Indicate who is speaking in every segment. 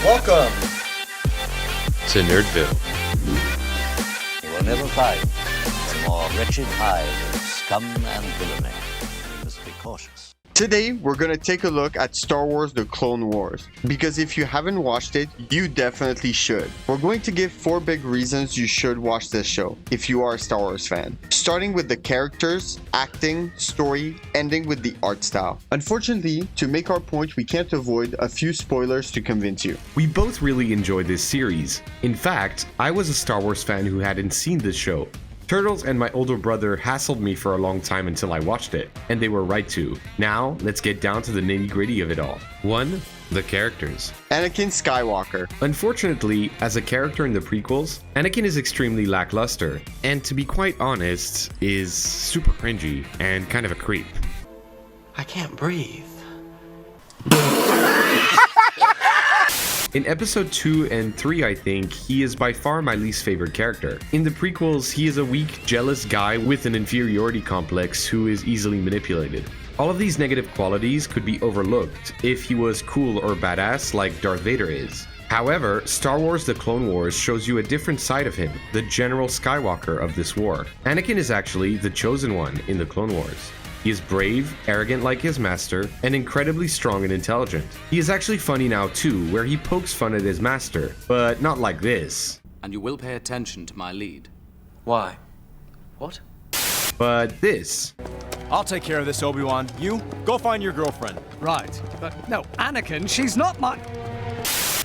Speaker 1: Welcome
Speaker 2: to Nerdville.
Speaker 3: You will never find a more wretched hive of scum and villainy. You must be cautious.
Speaker 4: Today, we're going to take a look at Star Wars The Clone Wars, because if you haven't watched it, you definitely should. We're going to give 4 big reasons you should watch this show, if you are a Star Wars fan. Starting with the characters, acting, story, ending with the art style. Unfortunately, to make our point, we can't avoid a few spoilers to convince you.
Speaker 2: We both really enjoyed this series. In fact, I was a Star Wars fan who hadn't seen this show. Turtles and my older brother hassled me for a long time until I watched it, and they were right to. Now, let's get down to the nitty-gritty of it all. 1. The characters.
Speaker 4: Anakin Skywalker.
Speaker 2: Unfortunately, as a character in the prequels, Anakin is extremely lackluster, and to be quite honest, is super cringy and kind of a creep.
Speaker 1: I can't breathe.
Speaker 2: In episode 2 and 3, I think, he is by far my least favorite character. In the prequels, he is a weak, jealous guy with an inferiority complex who is easily manipulated. All of these negative qualities could be overlooked if he was cool or badass like Darth Vader is. However, Star Wars The Clone Wars shows you a different side of him, the General Skywalker of this war. Anakin is actually the chosen one in the Clone Wars. He is brave, arrogant like his master, and incredibly strong and intelligent. He is actually funny now too, where he pokes fun at his master, but not like this.
Speaker 5: And you will pay attention to my lead.
Speaker 1: Why? What?
Speaker 2: But this.
Speaker 6: I'll take care of this, Obi-Wan. You, go find your girlfriend.
Speaker 7: Right, but no, Anakin, she's not my...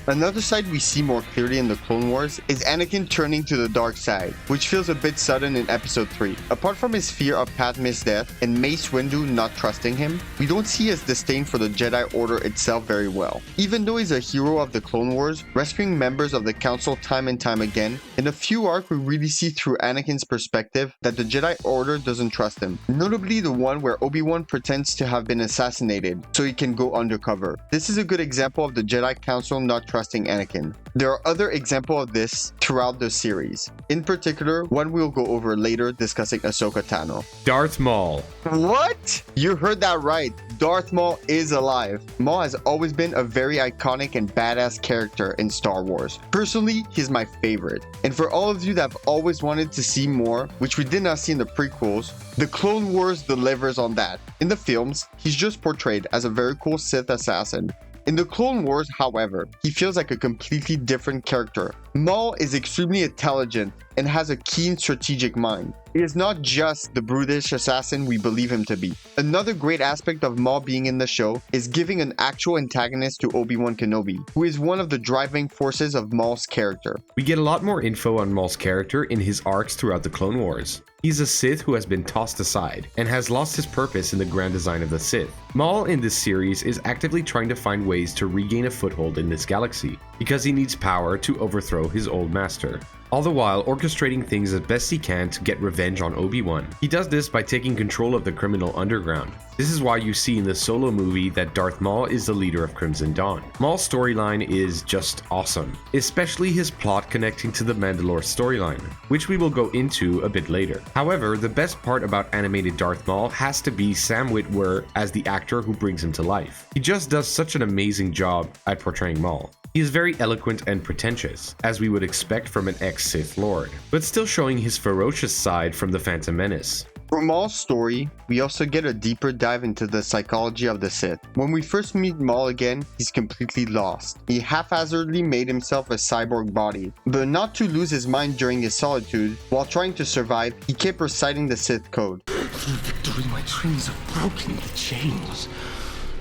Speaker 4: Another side we see more clearly in the Clone Wars is Anakin turning to the dark side, which feels a bit sudden in episode 3. Apart from his fear of Padme's death and Mace Windu not trusting him, we don't see his disdain for the Jedi Order itself very well. Even though he's a hero of the Clone Wars, rescuing members of the Council time and time again, in a few arcs we really see through Anakin's perspective that the Jedi Order doesn't trust him. Notably the one where Obi-Wan pretends to have been assassinated so he can go undercover. This is a good example of the Jedi Council not trusting Anakin. There are other examples of this throughout the series. In particular, one we'll go over later discussing Ahsoka Tano.
Speaker 2: Darth Maul.
Speaker 4: What? You heard that right. Darth Maul is alive. Maul has always been a very iconic and badass character in Star Wars. Personally, he's my favorite. And for all of you that have always wanted to see more, which we did not see in the prequels, The Clone Wars delivers on that. In the films, he's just portrayed as a very cool Sith assassin. In the Clone Wars, however, he feels like a completely different character. Maul is extremely intelligent and has a keen strategic mind. He is not just the brutish assassin we believe him to be. Another great aspect of Maul being in the show is giving an actual antagonist to Obi-Wan Kenobi, who is one of the driving forces of Maul's character.
Speaker 2: We get a lot more info on Maul's character in his arcs throughout the Clone Wars. He's a Sith who has been tossed aside and has lost his purpose in the grand design of the Sith. Maul in this series is actively trying to find ways to regain a foothold in this galaxy because he needs power to overthrow his old master, all the while orchestrating things as best he can to get revenge on Obi-Wan. He does this by taking control of the criminal underground. This is why you see in the Solo movie that Darth Maul is the leader of Crimson Dawn. Maul's storyline is just awesome, especially his plot connecting to the Mandalore storyline, which we will go into a bit later. However, the best part about animated Darth Maul has to be Sam Witwer as the actor who brings him to life. He just does such an amazing job at portraying Maul. He is very eloquent and pretentious, as we would expect from an ex-Sith Lord, but still showing his ferocious side from the Phantom Menace.
Speaker 4: From Maul's story, we also get a deeper dive into the psychology of the Sith. When we first meet Maul again, he's completely lost. He haphazardly made himself a cyborg body, but not to lose his mind during his solitude. While trying to survive, he kept reciting the Sith code.
Speaker 8: Through victory, my dreams have broken the chains.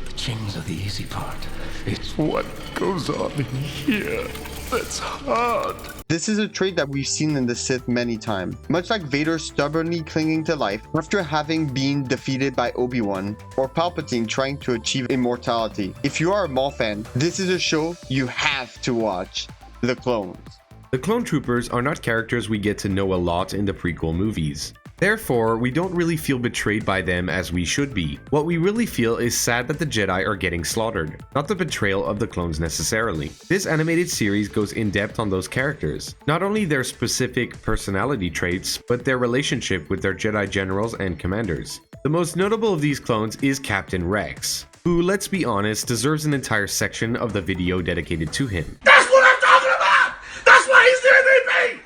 Speaker 8: The chains are the easy part. It's what goes on in here that's hard.
Speaker 4: This is a trait that we've seen in the Sith many times. Much like Vader stubbornly clinging to life after having been defeated by Obi-Wan, or Palpatine trying to achieve immortality. If you are a Maul fan, this is a show you have to watch. The Clones.
Speaker 2: The clone troopers are not characters we get to know a lot in the prequel movies. Therefore, we don't really feel betrayed by them as we should be. What we really feel is sad that the Jedi are getting slaughtered, not the betrayal of the clones necessarily. This animated series goes in depth on those characters, not only their specific personality traits, but their relationship with their Jedi generals and commanders. The most notable of these clones is Captain Rex. who, let's be honest, deserves an entire section of the video dedicated to him.
Speaker 8: That's what I'm talking about! That's why he's the MVP!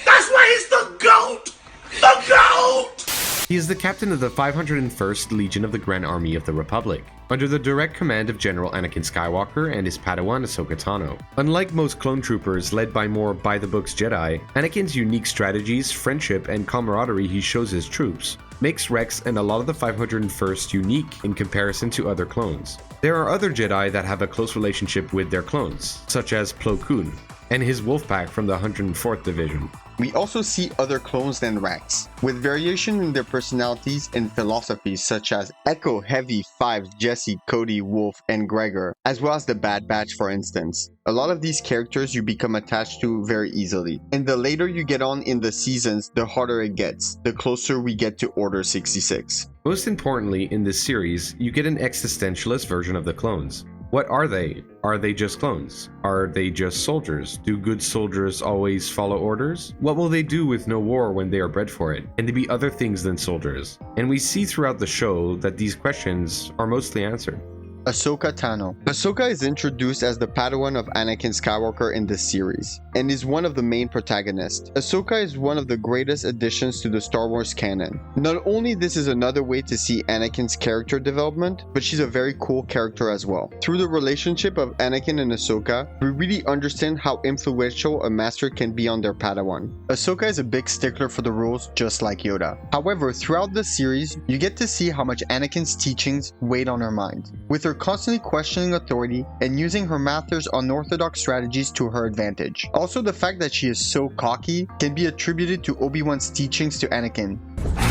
Speaker 8: That's why he's the GOAT! The GOAT!
Speaker 2: He is the captain of the 501st Legion of the Grand Army of the Republic, under the direct command of General Anakin Skywalker and his Padawan Ahsoka Tano. Unlike most clone troopers led by more by-the-books Jedi, Anakin's unique strategies, friendship, and camaraderie he shows his troops makes Rex and a lot of the 501st unique in comparison to other clones. There are other Jedi that have a close relationship with their clones, such as Plo Koon and his Wolfpack from the 104th Division.
Speaker 4: We also see other clones than Rex, with variation in their personalities and philosophies such as Echo, Heavy, Fives, Jesse, Cody, Wolf, and Gregor, as well as the Bad Batch for instance. A lot of these characters you become attached to very easily, and the later you get on in the seasons, the harder it gets, the closer we get to Order 66.
Speaker 2: Most importantly, in this series, you get an existentialist version of the clones. What are they? Are they just clones? Are they just soldiers? Do good soldiers always follow orders? What will they do with no war when they are bred for it? Can they be other things than soldiers? And we see throughout the show that these questions are mostly answered.
Speaker 4: Ahsoka Tano. Ahsoka is introduced as the Padawan of Anakin Skywalker in this series, and is one of the main protagonists. Ahsoka is one of the greatest additions to the Star Wars canon. Not only this is another way to see Anakin's character development, but she's a very cool character as well. Through the relationship of Anakin and Ahsoka, we really understand how influential a master can be on their Padawan. Ahsoka is a big stickler for the rules, just like Yoda. However, throughout the series, you get to see how much Anakin's teachings weighed on her mind, with her constantly questioning authority and using her master's unorthodox strategies to her advantage. Also, the fact that she is so cocky can be attributed to Obi-Wan's teachings to Anakin.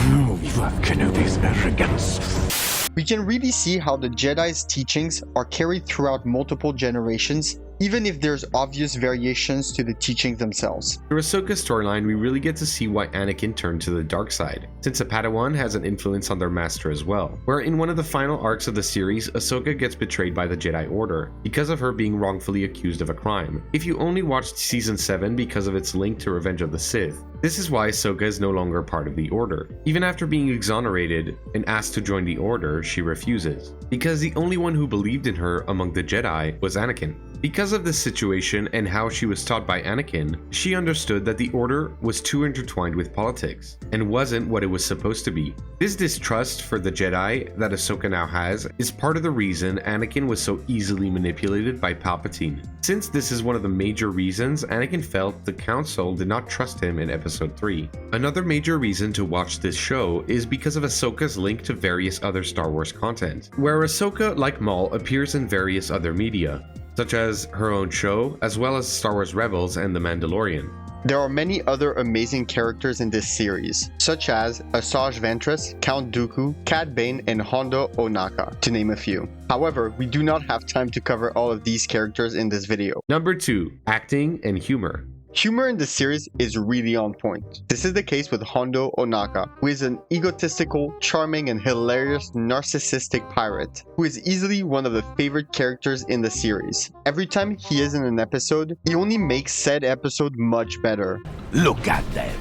Speaker 8: Move Kenobi's arrogance.
Speaker 4: We can really see how the Jedi's teachings are carried throughout multiple generations, even if there's obvious variations to the teachings themselves.
Speaker 2: Through Ahsoka's storyline, we really get to see why Anakin turned to the dark side, since a Padawan has an influence on their master as well, where in one of the final arcs of the series, Ahsoka gets betrayed by the Jedi Order, because of her being wrongfully accused of a crime. If you only watched Season 7 because of its link to Revenge of the Sith, this is why Ahsoka is no longer part of the Order. Even after being exonerated and asked to join the Order, she refuses, because the only one who believed in her among the Jedi was Anakin. Because of this situation and how she was taught by Anakin, she understood that the Order was too intertwined with politics, and wasn't what it was supposed to be. This distrust for the Jedi that Ahsoka now has is part of the reason Anakin was so easily manipulated by Palpatine. Since this is one of the major reasons Anakin felt the Council did not trust him in Episode 3. Another major reason to watch this show is because of Ahsoka's link to various other Star Wars content, where Ahsoka, like Maul, appears in various other media, such as her own show, as well as Star Wars Rebels and The Mandalorian.
Speaker 4: There are many other amazing characters in this series, such as Asajj Ventress, Count Dooku, Cad Bane, and Hondo Ohnaka, to name a few. However, we do not have time to cover all of these characters in this video.
Speaker 2: Number 2. Acting and humor.
Speaker 4: Humor in the series is really on point. This is the case with Hondo Ohnaka, who is an egotistical, charming, and hilarious narcissistic pirate, who is easily one of the favorite characters in the series. Every time he is in an episode, he only makes said episode much better.
Speaker 8: Look at them.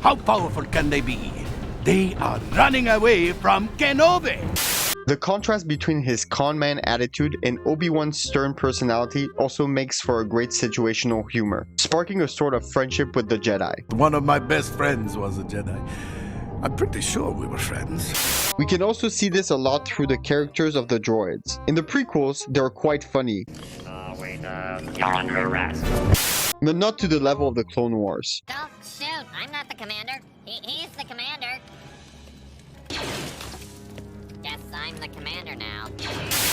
Speaker 8: How powerful can they be? They are running away from Kenobi.
Speaker 4: The contrast between his con man attitude and Obi-Wan's stern personality also makes for a great situational humor, sparking a sort of friendship with the Jedi.
Speaker 8: One of my best friends was a Jedi. I'm pretty sure we were friends.
Speaker 4: We can also see this a lot through the characters of the droids. In the prequels, they're quite funny,
Speaker 9: You're under arrest.
Speaker 4: but not to the level of the Clone Wars.
Speaker 9: Don't shoot. I'm not the commander. He's the commander. Guess I'm the commander now.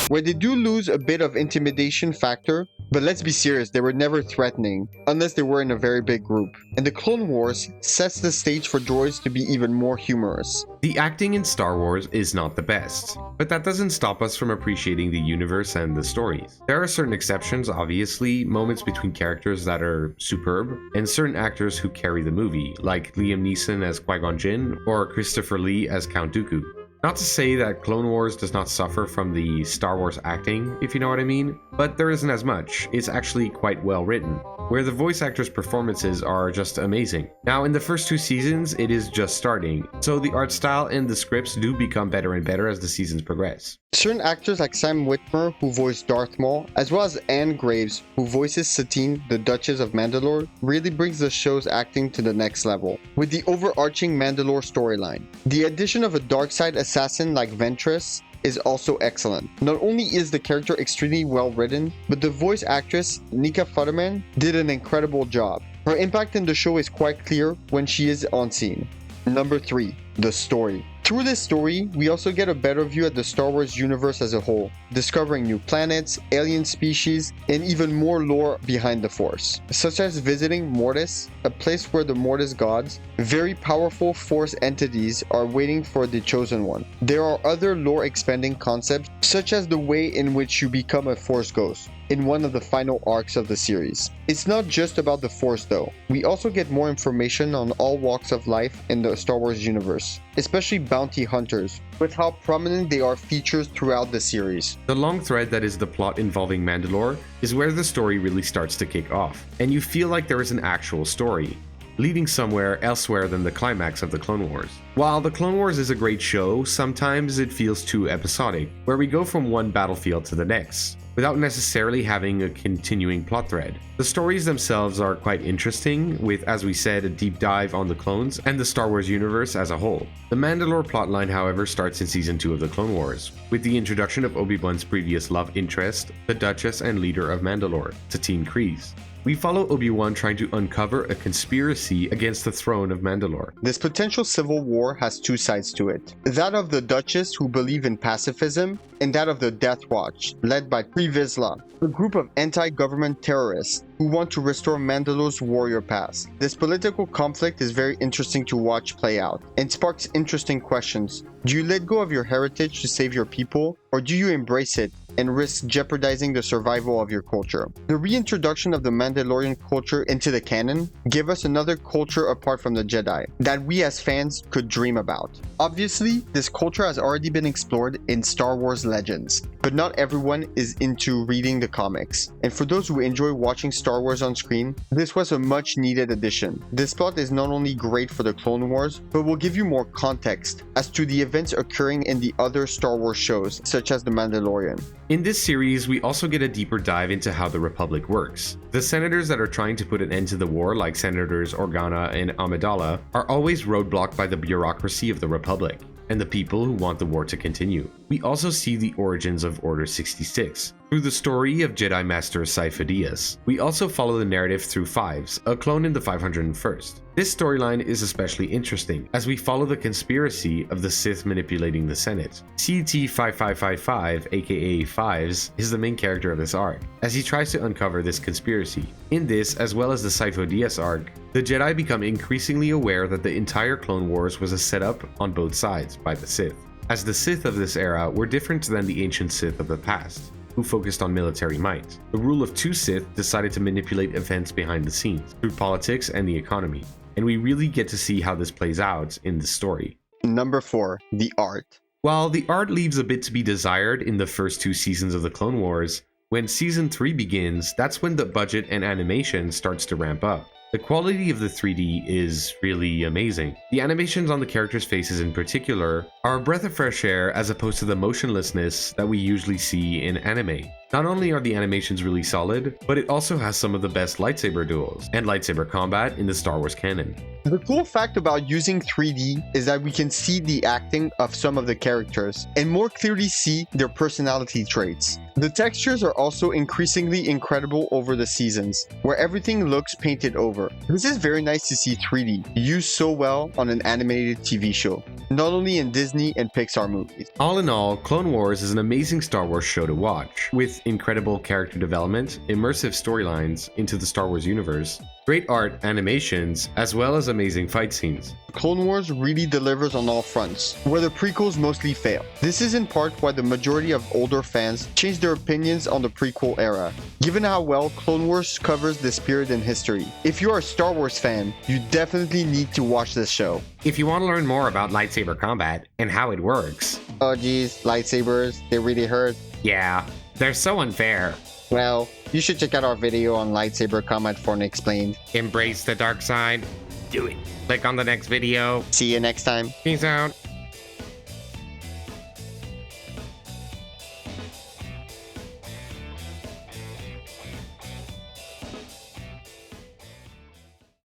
Speaker 4: Where they do lose a bit of intimidation factor, but let's be serious, they were never threatening, unless they were in a very big group. And the Clone Wars sets the stage for droids to be even more humorous.
Speaker 2: The acting in Star Wars is not the best, but that doesn't stop us from appreciating the universe and the stories. There are certain exceptions, obviously, moments between characters that are superb, and certain actors who carry the movie, like Liam Neeson as Qui-Gon Jinn or Christopher Lee as Count Dooku. Not to say that Clone Wars does not suffer from the Star Wars acting, if you know what I mean, but there isn't as much. It's actually quite well written. where the voice actors' performances are just amazing. Now, in the first 2 seasons, it is just starting, so the art style and the scripts do become better and better as the seasons progress.
Speaker 4: Certain actors like Sam Witwer, who voiced Darth Maul, as well as Anne Graves, who voices Satine, the Duchess of Mandalore, really brings the show's acting to the next level, with the overarching Mandalore storyline. The addition of a dark side assassin like Ventress is also excellent. Not only is the character extremely well written, but the voice actress, Nika Futterman, did an incredible job. Her impact in the show is quite clear when she is on scene. Number 3. The story. Through this story, we also get a better view at the Star Wars universe as a whole, discovering new planets, alien species, and even more lore behind the Force, such as visiting Mortis, a place where the Mortis gods, very powerful Force entities, are waiting for the Chosen One. There are other lore-expanding concepts, such as the way in which you become a Force ghost, in one of the final arcs of the series. It's not just about the Force though. We also get more information on all walks of life in the Star Wars universe, especially bounty hunters, with how prominent they are featured throughout the series.
Speaker 2: The long thread that is the plot involving Mandalore is where the story really starts to kick off, and you feel like there is an actual story, leading somewhere elsewhere than the climax of the Clone Wars. While the Clone Wars is a great show, sometimes it feels too episodic, where we go from one battlefield to the next, without necessarily having a continuing plot thread. The stories themselves are quite interesting, with, as we said, a deep dive on the clones and the Star Wars universe as a whole. The Mandalore plotline, however, starts in Season 2 of the Clone Wars, with the introduction of Obi-Wan's previous love interest, the Duchess and leader of Mandalore, Satine Kryze. We follow Obi-Wan trying to uncover a conspiracy against the throne of Mandalore.
Speaker 4: This potential civil war has 2 sides to it. That of the Duchess, who believe in pacifism, and that of the Death Watch, led by Pre Vizsla, a group of anti-government terrorists who want to restore Mandalore's warrior past. This political conflict is very interesting to watch play out, and sparks interesting questions. Do you let go of your heritage to save your people, or do you embrace it and risk jeopardizing the survival of your culture? The reintroduction of the Mandalorian culture into the canon gave us another culture apart from the Jedi that we as fans could dream about. Obviously, this culture has already been explored in Star Wars Legends, but not everyone is into reading the comics. And for those who enjoy watching Star Wars on screen, this was a much needed addition. This plot is not only great for the Clone Wars, but will give you more context as to the events occurring in the other Star Wars shows, such as The Mandalorian.
Speaker 2: In this series, we also get a deeper dive into how the Republic works. The senators that are trying to put an end to the war, like Senators Organa and Amidala, are always roadblocked by the bureaucracy of the Republic and the people who want the war to continue. We also see the origins of Order 66 through the story of Jedi Master Sifo Dyas. We also follow the narrative through Fives, a clone in the 501st. This storyline is especially interesting, as we follow the conspiracy of the Sith manipulating the Senate. CT-5555, aka Fives, is the main character of this arc, as he tries to uncover this conspiracy. In this, as well as the Sifo Dyas arc, the Jedi become increasingly aware that the entire Clone Wars was a setup on both sides by the Sith, as the Sith of this era were different than the ancient Sith of the past, who focused on military might. The rule of 2 Sith decided to manipulate events behind the scenes, through politics and the economy, and we really get to see how this plays out in the story.
Speaker 4: Number 4. The art.
Speaker 2: While the art leaves a bit to be desired in the first 2 seasons of the Clone Wars, when Season 3 begins, that's when the budget and animation starts to ramp up. The quality of the 3D is really amazing. The animations on the characters' faces in particular are a breath of fresh air as opposed to the motionlessness that we usually see in anime. Not only are the animations really solid, but it also has some of the best lightsaber duels and lightsaber combat in the Star Wars canon.
Speaker 4: The cool fact about using 3D is that we can see the acting of some of the characters and more clearly see their personality traits. The textures are also increasingly incredible over the seasons, where everything looks painted over. This is very nice to see 3D used so well on an animated TV show, not only in Disney and Pixar movies.
Speaker 2: All in all, Clone Wars is an amazing Star Wars show to watch, with incredible character development, immersive storylines into the Star Wars universe, great art, animations, as well as amazing fight scenes.
Speaker 4: Clone Wars really delivers on all fronts, where the prequels mostly fail. This is in part why the majority of older fans changed their opinions on the prequel era, given how well Clone Wars covers this period in history. If you're a Star Wars fan, you definitely need to watch this show.
Speaker 2: If you want to learn more about lightsaber combat and how it works,
Speaker 4: Oh geez, lightsabers, they really hurt.
Speaker 2: yeah, they're so unfair.
Speaker 4: Well, you should check out our video on lightsaber combat for an explained.
Speaker 2: Embrace the dark side. Do it. Click on the next video.
Speaker 4: See you next time.
Speaker 2: Peace out.